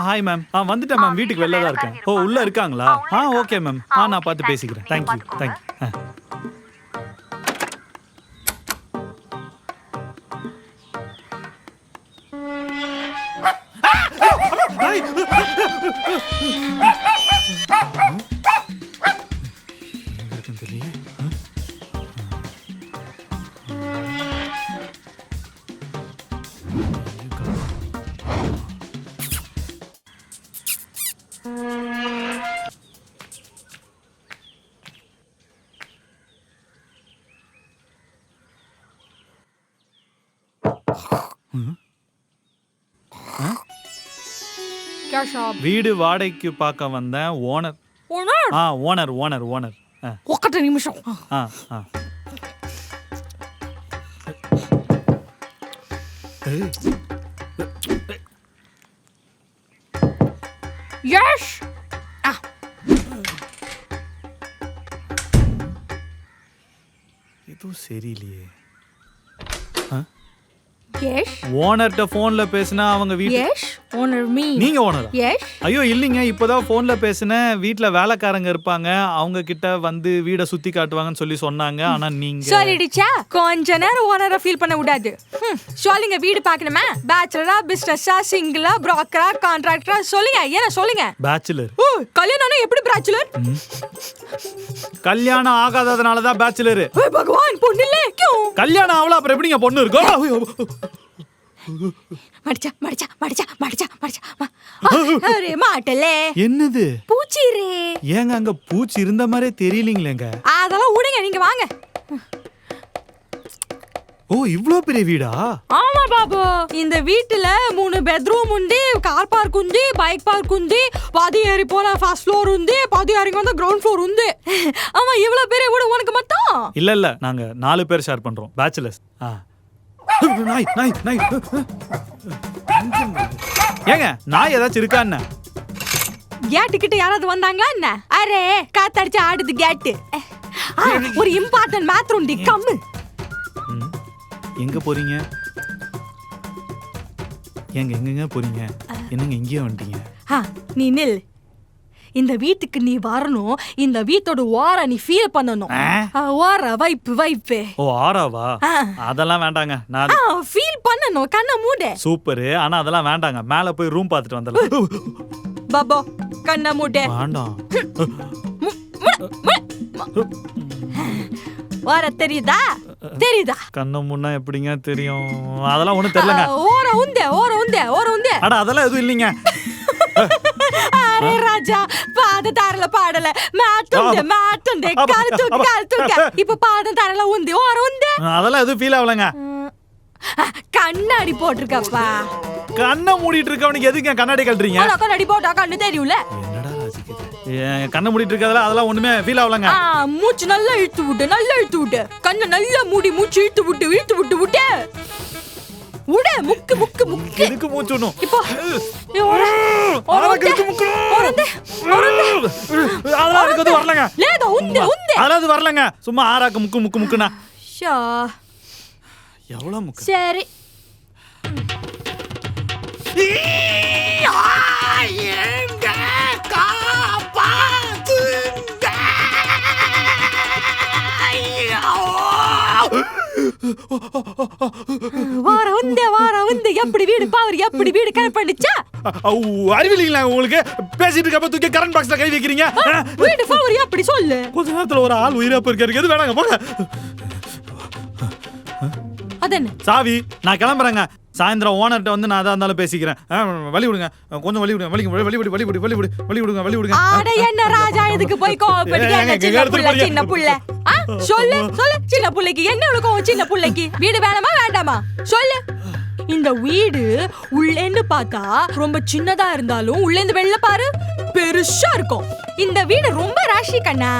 Hi ma'am. வந்துட்டேன் ma'am. வீட்டுக்கு வெளில தான் இருக்கேன். ஓ, உள்ள இருக்காங்களா? Okay ma'am. நான் பார்த்து பேசிக்கிறேன். தேங்க்யூ. வீடு வாடகைக்கு பார்க்க வந்தேன். ஓனர். ஓனர். ఒక్క నిమిషం. Yes. இது சரியில்லையே. Yes. ஓனர்ட்ட போன்ல பேசினா அவங்க வீட்டு. Yes. Owner me. நீங்க ஓனரா? Yes. ஐயோ இல்லைங்க, இப்போதான் போன்ல பேசினேன். வீட்ல வேலைக்காரங்க இருப்பாங்க, அவங்க கிட்ட வந்து வீட சுத்தி காட்டுவாங்கன்னு சொல்லி சொன்னாங்க. ஆனா நீங்க சொல்லிடுச்சா? கொஞ்ச நேரம் ஓனரை ஃபீல் பண்ண விடாது. சொல்லுங்க, வீடு பார்க்கணுமா? பேச்சுலரா, பிசினஸா, சிங்கிளா, புரோக்கரா, கான்ட்ராக்டரா? சொல்லுங்க, ஏன்னா சொல்லுங்க. பேச்சுலர். ஓ, கல்யாணம் எப்படி பேச்சுலர்? கல்யாணம் ஆகாததுனால தான் பேச்சுலர். ஏ பகவான், பொண்ணு இல்ல क्यों? கல்யாணம் ஆவல அப்புறம் எப்படிங்க பொண்ணு இருக்கும்? மடிச்சா. அரே மாட்டலே. என்னது? பூச்சி ரே. ஏங்க அங்க பூச்சி இருந்த மாதிரி தெரியலீங்களேங்க. அதெல்லாம் விடுங்க, நீங்க வாங்க. ஓ, இவ்ளோ பெரிய வீடா? ஆமா பாபு, இந்த வீட்டுல 3 బెడ్రూమ్ ఉంది, కార్ పార్క్ ఉంది, బైక్ పార్క్ ఉంది, பாதி ஏறி போனா ஃபர்ஸ்ட் ஃப்ளோர் ఉంది, பாதி ஏறி வந்தா கிரவுண்ட் ஃப்ளோர் ఉంది. ஆமா, இவ்ளோ பெரிய வீடு உனக்கு மட்டும்? இல்ல நாங்க 4 பேர் ஷேர் பண்றோம், பேச்சுலர்ஸ். நாய். ஏங்க நாய் ஏதாச்சும் இருக்கா என்ன? கேட்டு கிட்ட யாராவது வந்தாங்களா என்ன? அரே காத்தடிச்சு ஆடுது கேட்டு. ஒரு இம்பார்ட்டன்ட் மேட்டர் உண்டு, கம்மு. எங்க போறீங்க? எங்கெங்க போறீங்க? என்னங்க இங்கேயே வந்துட்டீங்க? நீ நில். இந்த வீட்டுக்கு நீ வரணும், இந்த வீட்டோட ஓர நீ ஃபீல் பண்ணணும். ஓர வைப்பு. ஓ, ஆராவா? அதெல்லாம் வேண்டாங்க. நான் ஃபீல் பண்ணணும், கண்ணை மூடு. சூப்பர். ஆனா அதெல்லாம் வேண்டாங்க. மேல போய் ரூம் பார்த்துட்டு வந்துடலாம். பாபா, கண்ணை மூடு. வேண்டாம். ஓர தெரியுதா? கண்ணை மூடுனா எப்படிங்க தெரியும்? அதெல்லாம் ஒண்ணும் தெரியலங்க. ஓர உந்தே. அட அதெல்லாம் எதுவும் இல்லைங்க. அரே ராஜா, பாத தாரல பாடல. மாட்டுண்டே கால் தூக்க. இப்ப பாத தாரல உந்தி, ஓர உந்தே. அதெல்லாம் எதுவும் ஃபீல் ஆகலங்க. கண்ணாடி போட்டிருக்கப்பா. கண்ணை மூடிட்டு இருக்கவனுக்கு எதுக்கு கண்ணாடி கழட்டுறீங்க? கண்ணாடி போட்டா கண்ணு தெரியும்ல. என்னடா ராஜிக்குது? கண்ணை மூடிட்டு இருக்கறதுல அதெல்லாம் ஒண்ணுமே ஃபீல் ஆகலங்க. மூச்சு நல்லா இழுத்து விட்டு. கண்ணை நல்லா மூடி மூச்சு இழுத்து விட்டு. உட முக்கு. எதுக்கு மூச்சுணும்? இப்போ அதெல்லாம் எனக்கு வரலங்க. லேதா உந்தே. அதெல்லாம் வரலங்க. சும்மா ஆராக்கு முக்குனா. ஷா. எவ்வளவு முக்கு? சரி. வார உந்து எப்படி வீடு பாவர், எப்படி வீடு கரெக்ட் பண்ணிச்சா? அறிவில்லைங்களா உங்களுக்கு? பேசிட்டு இருக்கப்ப தூக்கி கரண்ட் பாக்ஸ்ல கை வைக்கிறீங்க. வீடு பாவர் எப்படி சொல்லு? கொஞ்ச நேரத்துல ஒரு ஆள் உயிரா போயிருக்காரு. எது வேணாங்க, போங்க. அதென்ன சாவி? நான் கிளம்புறேங்க. சாயந்தரம் ஓனர்ட்ட வந்து நான் அதான் இருந்தாலும் பேசிக்கிறேன். வழி விடுங்க, கொஞ்சம் வழி விடுங்க. ஆட என்ன ராஜா, இதுக்கு போய் கோவப்படுறீங்க? சின்ன புள்ள சொல்லு. சின்ன புள்ளைக்கு என்ன இருக்கும்? சின்ன புள்ளைக்கு வீடு வேணுமா வேண்டாமா சொல்லு. இந்த வீடு உள்ளேந்து பார்த்தா ரொம்ப சின்னதா இருந்தாலும் உள்ளேந்து வெளில பாரு பெருசா இருக்கும். இந்த வீடு ரொம்ப ராசி கண்ணா.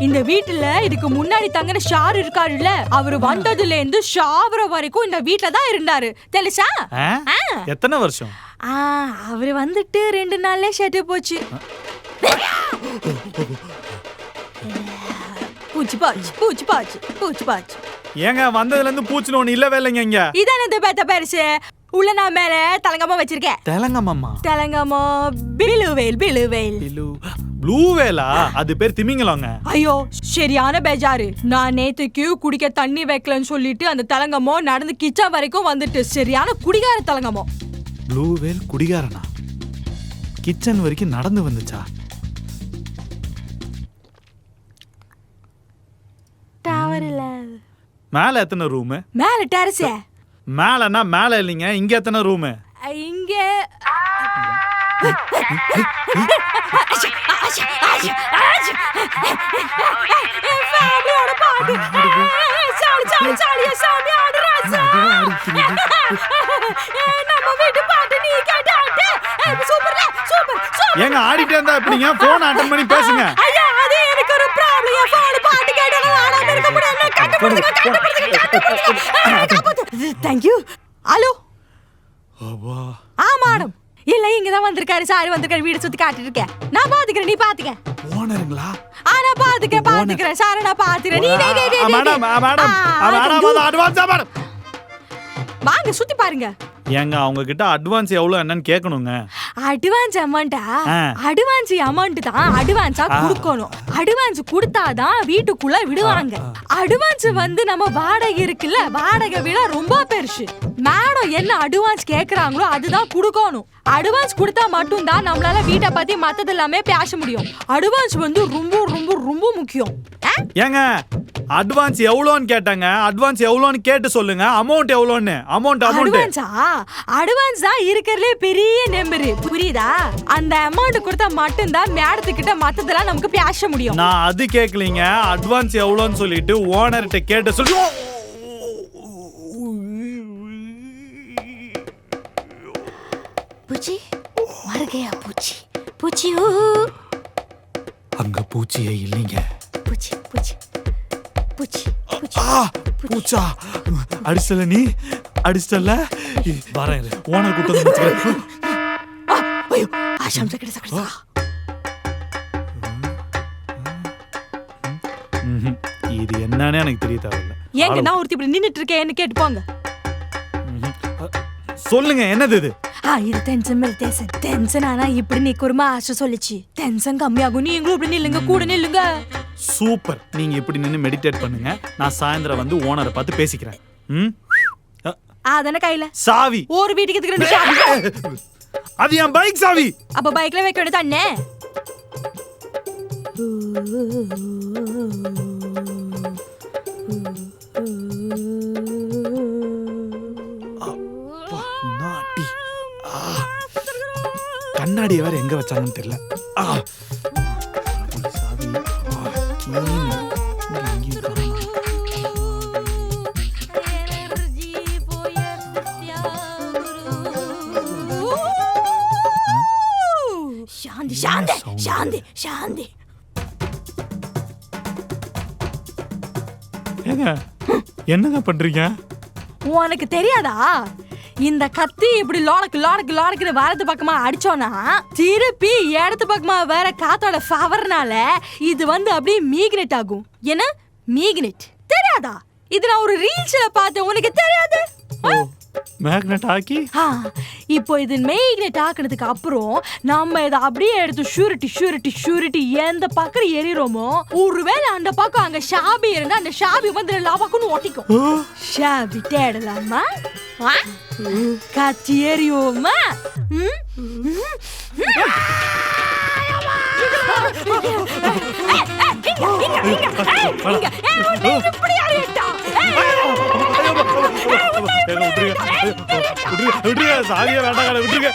இந்த வீட்டுல இதுக்கு முன்னாடி தங்கின ஷார் இருக்காருல்ல, அவரு வந்ததுல இருந்து ஷாவர வரைக்கும் இந்த வீட்டுல தான் இருந்தாரு. தெரியுசா? எத்தனை வருஷம்? அவரு வந்துட்டு 2 நாள்ல ஷெட்டு போச்சு. பூச்சி பாச்சு. ஏங்க வந்ததுல இருந்து பூச்சின ஒண்ணு இல்லவே இல்லைங்க இங்க. இதானது பேத்த பெருசு. உள்ள நான் மேல தலங்கம்மா வச்சிருக்கேன். தெலங்கம்மா தலங்கம்மா பிலுவேல் பிலுவேல். ப்ளூ வேலா? அது பேர் திமிங்கலங்க. ஐயோ சரியான பேஜாரு. நான் நேத்துக்கு குடிக்க தண்ணி வைக்கலன்னு சொல்லிட்டு அந்த தலங்கம்மோ நடந்து கிச்சன் வரைக்கும் வந்துட்டு சரியான குடிகார தலங்கம்மோ. Blue whale குடிகாரனா? கிச்சன் வரைக்கும் நடந்து வந்துச்சா? டவர் இல்ல. மேல எத்தனை ரூம்? மேல டெரஸ். மேலனா மேல இல்லைங்க, இங்க எத்தனை ரூம்? இங்க ஏங்க ஆடிட்டே இருந்தா எப்படிங்க? போன் அட்டெண்ட் பண்ணி பேசுங்க. ஐயா அது எனக்கு ஒரு ப்ராப்ளம். என் போன் பாட்டு கேட்டா ஆடாம இருக்க முடியாது. Thank you. ஹலோ. மேடம் இல்ல இங்கதான் வந்திருக்காரு. சாரி வந்திருக்காரு. வீடு சுத்தி காட்டிட்டு இருக்கேன். நான் பாத்துக்கிறேன், நீ பாத்துக்க. ஓனருங்களா? நான் பாத்துக்கிறேன் சார், நான் பாத்துக்கிறேன். நீ மேடம் அட்வான்ஸா மேடம்? வாங்க சுத்தி பாருங்க. ஏங்க அவங்க கிட்ட அட்வான்ஸ் எவ்வளவு என்னன்னு கேட்கணுங்க. அட்வான்ஸ் அமௌண்டா? அட்வான்ஸ் அமௌண்ட் தான் அட்வான்ஸா கொடுக்கணும். அட்வான்ஸ் கொடுத்தாதான் வீட்டுக்குள்ள விடுவாங்க. அட்வான்ஸ் வந்து நம்ம வாடகை இருக்குல்ல, வாடகை விட ரொம்ப பெருசு. மேடம் என்ன அட்வான்ஸ் கேக்குறாங்களோ அதுதான் கொடுக்கணும். அட்வான்ஸ் கொடுத்தா மட்டும் தான் நம்மளால வீட்டை பத்தி மத்தது எல்லாமே பேச முடியும். அட்வான்ஸ் வந்து ரொம்ப ரொம்ப ரொம்ப முக்கியம். ஏங்க அட்வான்ஸ் எவ்வளோன்னு கேட்டாங்க. அட்வான்ஸ் எவ்வளோன்னு கேட்டு சொல்லுங்க. அமௌண்ட் எவ்வளோன்னு? அமௌண்ட் அட்வான்ஸ் தான் இருக்கிறதுலே பெரிய நம்பர், புரியுதா? அந்த அமௌண்ட் கொடுத்தா மட்டும் தான் மேடத்துக்கிட்ட மத்ததெல்லாம் நமக்கு பேச முடியும். நான் அது கேட்கலீங்க. அட்வான்ஸ் எவ்வளோன்னு சொல்லிட்டு ஓனர்கிட்ட கேட்டு சொல்லு. பூச்சி மर गया பூச்சி பூச்சி. அங்க பூச்சியே இல்லைங்க. பூச்சி பூச்சி பூச்சி பூச்சி. பூச்சா அடிச்சல? நீ அடிச்சல? வரேன் ஓனர் கூட்ட வந்து. ஐயோ ஆஷாம் சக்கட சக்கட. இது என்னன்னு எனக்கு தெரிய தேவையில்ல. ஏங்க நான் ஒருத்தி இப்படி நின்னுட்டு இருக்கேன்னு கேட்டு போங்க. சொல்லுங்க என்னது இது? இது டென்ஷன் மேல டென்ஷன் ஆனா இப்படி நிக்குறமா ஆஷா சொல்லிச்சு. டென்ஷன் கம்மியாகும். நீங்களும் இப்படி நில்லுங்க, கூட நில்லுங்க. சூப்பர். நீங்க இப்படி நின்னு மெடிடேட் பண்ணுங்க. நான் சாயந்தரம் வந்து ஓனரை பார்த்து பேசிக்கிறேன். அதன கையில சாவி. ஒரு வீட்டுக்கு 2 சாவி. அது என் பைக் சாவி. அப்ப பைக்ல வைக்க வேண்டியது அண்ணே. கண்ணாடியை வேற எங்க வச்சாங்கன்னு தெரியல. சாந்தி சாந்தி சாந்தி சாந்தி. என்னங்க பண்றீங்க? உனக்கு தெரியாதா? இந்த கத்தி இப்படி லோடக்கு லோடக்கு லோடக்குன்னு வரது பக்கமா அடிச்சோன்னா திருப்பி இடத்து பக்கமா வேற காத்தோட பவர்னால இது வந்து அப்படியே மீக்னெட் ஆகும். என்ன மீக்னெட் தெரியாதா? இது நான் ஒரு ரீல்ஸ்ல பார்த்தேன். உனக்கு தெரியாது? மேக்னெட் ஆக்கி இப்போ இது மேக்னெட் ஆக்குனதுக்கு அப்புறம் நம்ம இதை அப்படியே எடுத்து ஷூரிட்டி ஷூரிட்டி ஷூரிட்டி எந்த பக்கம் எறிறோமோ ஒருவேளை அந்த பக்கம் அங்க ஷாபி இருந்தா அந்த ஷாபி வந்து எல்லா பக்கமும் ஒட்டிக்கும். ஷாபி தேடலாமா? கத்தி எறியோமா? சாரியா வேண்டாம் விட்டுருங்க.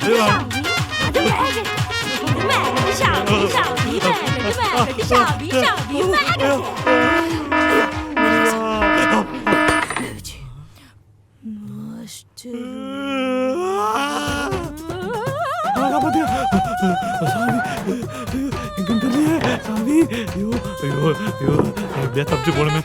எப்படியா தப்பிச்சு போனமே.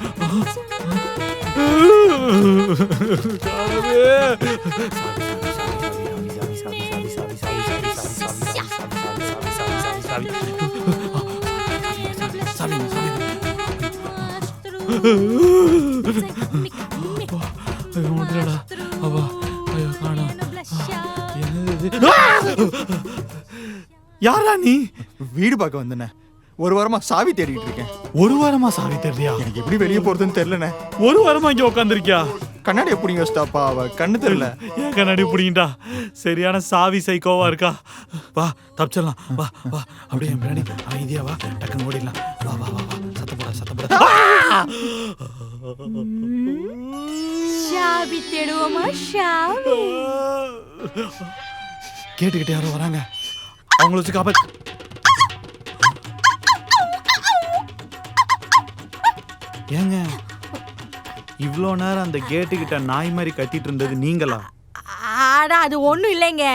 யாரா நீ? வீடு பார்க்க வந்தேனே. ஒரு வாரமா சாவி தேடிட்டு இருக்கேன். ஒரு வாரமா சாவி தெரியலையா? எனக்கு எப்படி வெளியே போறதுன்னு தெரியலண்ணே. ஒரு வாரமா இங்க உட்காந்துருக்கியா? கண்ணாடி எப்படிங்க வச்சிட்டாப்பா? அவ கண்ணு தெரியல. ஏன் கண்ணாடி பிடிங்கிட்டா? சரியான சாவி சைக்கோவா இருக்கா. வா தப்பிச்சிடலாம். வா வா அப்படியே முன்னாடி அமைதியா வா. டக்குன்னு ஓடிடலாம். வா வா வா வா. சத்தப்பட. சாவி தேடுவோமா? சாவி கேட்டுக்கிட்டே யாரோ வராங்க. அவங்கள வச்சு காப்பாத்து. ஏங்க இவ்வளோ நேரம் அந்த கேட்டுக்கிட்ட நாய் மாதிரி கத்திட்டு இருந்தது நீங்களா? ஆனா அது ஒண்ணும் இல்லைங்க.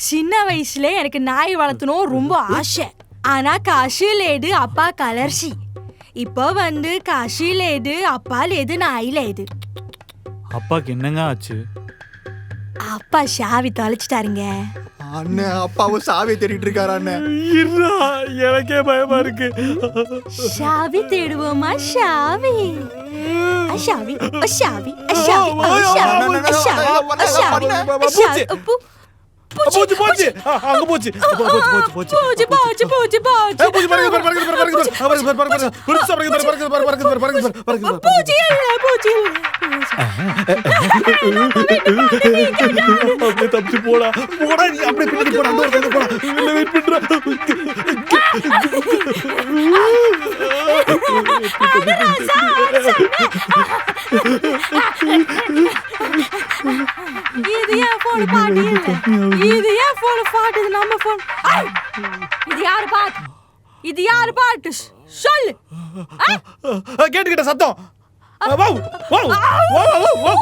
சின்ன வயசுல எனக்கு நாய் வளர்த்தணும் ரொம்ப ஆசை. ஆனா காசு லேடு, அப்பா கலர்சி. இப்போ வந்து காசு லேடு, அப்பா லேடு, நாய் லேடு. அப்பாக்கு என்னங்க ஆச்சு? அப்பா சாவி தொலைச்சிட்டாருங்க. அண்ணன் அப்பாவும் சாவியை தேடிட்டு இருக்காரு. அண்ணன் இருடா, எனக்கே பயமா இருக்கு. சாவி தேடுவோமா? சாவி சாவி சாவி சாவி சாவி. போச்சு போச்சு அங்க போச்சு போச்சு போச்சு போச்சு போச்சு போச்சு போச்சு போச்சு பறக்கு பறக்கு பறக்கு பறக்கு பறக்கு புடிச்சு பறக்கு பறக்கு பறக்கு பறக்கு பறக்கு போச்சு இல்ல போச்சு அப்படியே தப்பிச்சு போடா போடா. நீ அப்படியே பின்னாடி போடா. அந்த ஒரு போடா. இல்ல வெயிட் பண்றா. இது ஏன் போன் பாட்டு இல்ல? இது ஏன் போன் பாட்டு? இது நம்ம போன். இது யாரு பாட்டு? இது யாரு பாட்டு? சொல்லு. கேட்டுக்கிட்ட சத்தம். Wow wow wow wow wow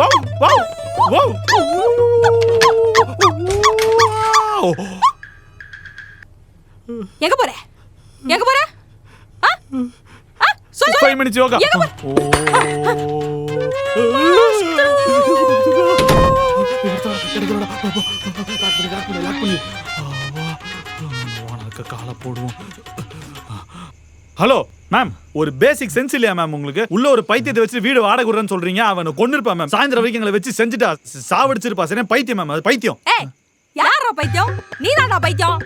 wow wow wow. எங்க போற? எங்க போற? சொல்லு. 5 minutes யோகா. காலை போடுவோம். ஹலோ மேம், ஒரு பேசிக் சென்ஸ் இல்லையா மேம் உங்களுக்கு? உள்ள ஒரு பைத்தியத்தை வச்சு வீடு வாடகை விடுறேன்னு சொல்றீங்க. அவனை கொன்னிருப்பா மேம். சாயந்தரம் வரைக்கும் எங்களை வச்சு செஞ்சுட்டா சாவடிச்சிருப்பா. சரியா பைத்தியம் மேம். அது பைத்தியம். ஏய் யாரா பைத்தியம்? நீதானா பைத்தியம்?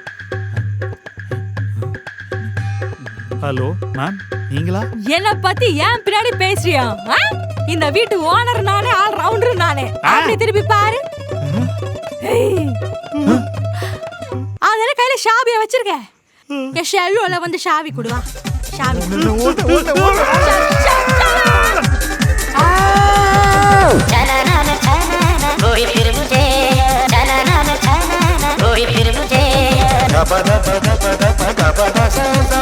ஹலோ மேம், நீங்களா? என்ன பத்தி ஏன் பின்னாடி பேசுறியா? இந்த வீட்டு ஓனர் நானே, ஆல் ரவுண்டர் நானே. அப்படி திருப்பி பாரு. அதனால கையில சாவியை வச்சிருக்க. என் ஷெல்லுல வந்து சாவி கொடுவா. சாவி Ga ba da ba da ba da ba ga ba da sa sa